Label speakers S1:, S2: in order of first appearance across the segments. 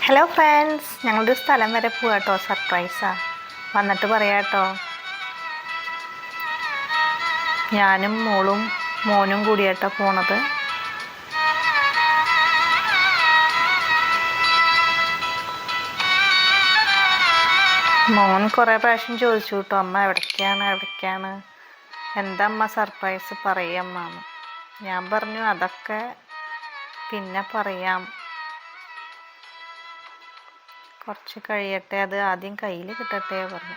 S1: Hello friends, ഞങ്ങളുടെ സ്ഥലം വരെ പോവാട്ടോ. സർപ്രൈസാണ്, വന്നിട്ട് പറയാട്ടോ. ഞാനും മോനും കൂടിയാട്ടോ പോണത്. മോൻ കുറേ പ്രാവശ്യം ചോദിച്ചു കേട്ടോ, അമ്മ എവിടേക്കാണ്, എന്താ അമ്മ സർപ്രൈസ് പറയമ്മ. ഞാൻ പറഞ്ഞു അതൊക്കെ പിന്നെ പറയാം, കുറച്ച് കഴിയട്ടെ, അത് ആദ്യം കയ്യിൽ കിട്ടട്ടെ പറഞ്ഞു.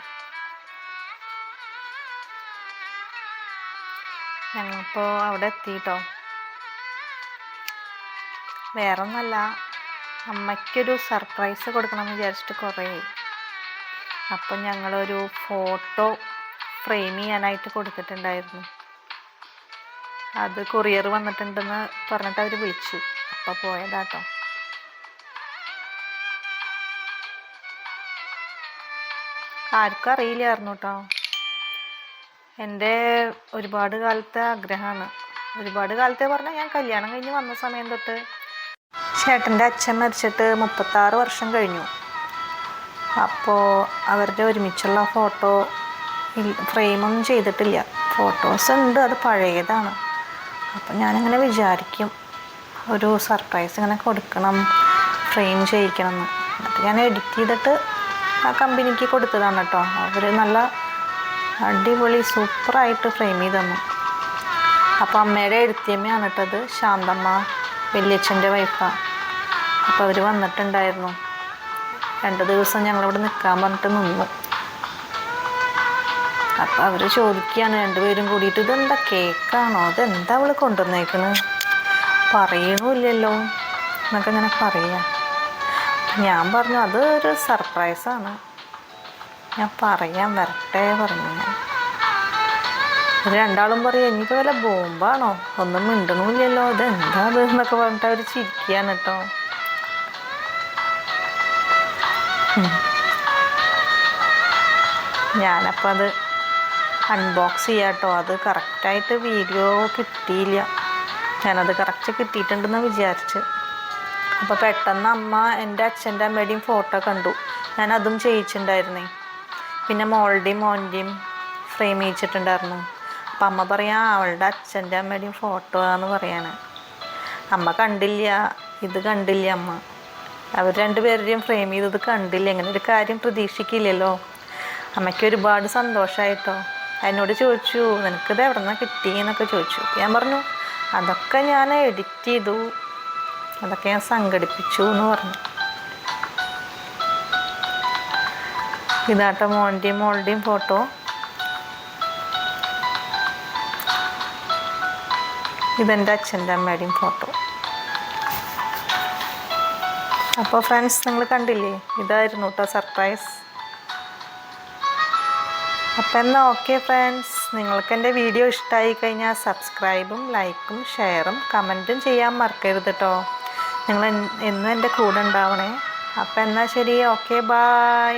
S1: ഞങ്ങളിപ്പോൾ അവിടെ എത്തിയിട്ടോ. വേറെ ഒന്നല്ല, അമ്മയ്ക്കൊരു സർപ്രൈസ് കൊടുക്കണമെന്ന് വിചാരിച്ചിട്ട് കുറേ. അപ്പം ഞങ്ങളൊരു ഫോട്ടോ ഫ്രെയിം ചെയ്യാനായിട്ട് കൊടുത്തിട്ടുണ്ടായിരുന്നു. അത് കൊറിയർ വന്നിട്ടുണ്ടെന്ന് പറഞ്ഞിട്ട് അവർ വിളിച്ചു. അപ്പോൾ പോയതാട്ടോ. ആർക്കും അറിയില്ലായിരുന്നു കേട്ടോ. എൻ്റെ ഒരുപാട് കാലത്തെ ആഗ്രഹമാണ്. ഒരുപാട് കാലത്തെ പറഞ്ഞാൽ ഞാൻ കല്യാണം കഴിഞ്ഞ് വന്ന സമയം തൊട്ട്. ചേട്ടൻ്റെ അച്ഛൻ മരിച്ചിട്ട് 36 വർഷം കഴിഞ്ഞു. അപ്പോൾ അവരുടെ ഒരുമിച്ചുള്ള ഫോട്ടോ ഫ്രെയിമൊന്നും ചെയ്തിട്ടില്ല. ഫോട്ടോസ് ഉണ്ട്, അത് പഴയതാണ്. അപ്പം ഞാനിങ്ങനെ വിചാരിക്കും ഒരു സർപ്രൈസ് ഇങ്ങനെ കൊടുക്കണം, ഫ്രെയിം ചെയ്യിക്കണം എന്ന്. എന്നിട്ട് ഞാൻ എഡിറ്റ് ചെയ്തിട്ട് ആ കമ്പനിക്ക് കൊടുത്തതാണ് കേട്ടോ. അവർ നല്ല അടിപൊളി സൂപ്പറായിട്ട് ഫ്രെയിം ചെയ്ത് തന്നു. അപ്പോൾ അമ്മയുടെ എഴുത്തിയമ്മയാണ് കേട്ടത്, ശാന്തമ്മ, വല്യച്ഛൻ്റെ വൈഫാണ്. അപ്പോൾ അവർ വന്നിട്ടുണ്ടായിരുന്നു. 2 ദിവസം ഞങ്ങളിവിടെ നിൽക്കാൻ പറഞ്ഞിട്ട് നിന്നു. അപ്പോൾ അവർ ചോദിക്കുകയാണ് രണ്ടുപേരും കൂടിയിട്ട്, ഇതെന്താ കേക്കാണോ, അതെന്താ അവൾ കൊണ്ടുവന്നേക്കണ്, പറയണമില്ലല്ലോ എന്നൊക്കെ ഇങ്ങനെ പറയാം. ഞാൻ പറഞ്ഞു അതൊരു സർപ്രൈസാണ്, ഞാൻ പറയാൻ വരട്ടെ പറഞ്ഞു. രണ്ടാളും പറയും ഇനിയിപ്പോൾ വല്ല ബോംബാണോ, ഒന്നും മിണ്ടണമില്ലല്ലോ, ഇതെന്താ അത് എന്നൊക്കെ പറഞ്ഞിട്ട് അവർ ചിരിക്കുകയാണ് കേട്ടോ. ഞാനപ്പോൾ അത് അൺബോക്സ് ചെയ്യാം കേട്ടോ. അത് കറക്റ്റായിട്ട് വീഡിയോ കിട്ടിയില്ല. ഞാനത് കറക്റ്റ് കിട്ടിയിട്ടുണ്ടെന്ന് വിചാരിച്ച്. അപ്പോൾ പെട്ടെന്ന് അമ്മ എൻ്റെ അച്ഛൻ്റെ അമ്മയുടെയും ഫോട്ടോ കണ്ടു. ഞാനതും ചെയ്യിച്ചിട്ടുണ്ടായിരുന്നേ. പിന്നെ മോളുടെയും മോൻ്റെയും ഫ്രെയിം ചെയ്യിച്ചിട്ടുണ്ടായിരുന്നു. അപ്പം അമ്മ പറയാം അവളുടെ അച്ഛൻ്റെ അമ്മയുടെയും ഫോട്ടോ ആണെന്ന് പറയാണ്. അമ്മ കണ്ടില്ല, ഇത് കണ്ടില്ല അമ്മ. അവർ രണ്ടുപേരുടെയും ഫ്രെയിം ചെയ്തത് കണ്ടില്ല. ഇങ്ങനെ ഒരു കാര്യം പ്രതീക്ഷിക്കില്ലല്ലോ. അമ്മയ്ക്ക് ഒരുപാട് സന്തോഷമായിട്ടോ. എന്നോട് ചോദിച്ചു നിനക്കിത് എവിടെ നിന്നാണ് കിട്ടിയെന്നൊക്കെ ചോദിച്ചു. ഞാൻ പറഞ്ഞു അതൊക്കെ ഞാൻ എഡിറ്റ് ചെയ്തു, അതൊക്കെ ഞാൻ സംഘടിപ്പിച്ചു എന്ന് പറഞ്ഞു. ഇതാട്ടോ മോൻ്റെയും മോളുടെയും ഫോട്ടോ. ഇതെൻ്റെ അച്ഛൻ്റെ അമ്മയുടെയും ഫോട്ടോ. അപ്പോൾ ഫ്രണ്ട്സ്, നിങ്ങൾ കണ്ടില്ലേ, ഇതായിരുന്നു കേട്ടോ സർപ്രൈസ്. അപ്പം എന്നാൽ ഓക്കെ ഫ്രണ്ട്സ്, നിങ്ങൾക്ക് എൻ്റെ വീഡിയോ ഇഷ്ടമായി കഴിഞ്ഞാൽ സബ്സ്ക്രൈബും ലൈക്കും ഷെയറും കമൻറ്റും ചെയ്യാൻ മറക്കരുത് കേട്ടോ. നിങ്ങൾ എന്നും എൻ്റെ കൂടെ ഉണ്ടാവണേ. അപ്പം എന്നാൽ ശരി, ഓക്കെ, ബായ്.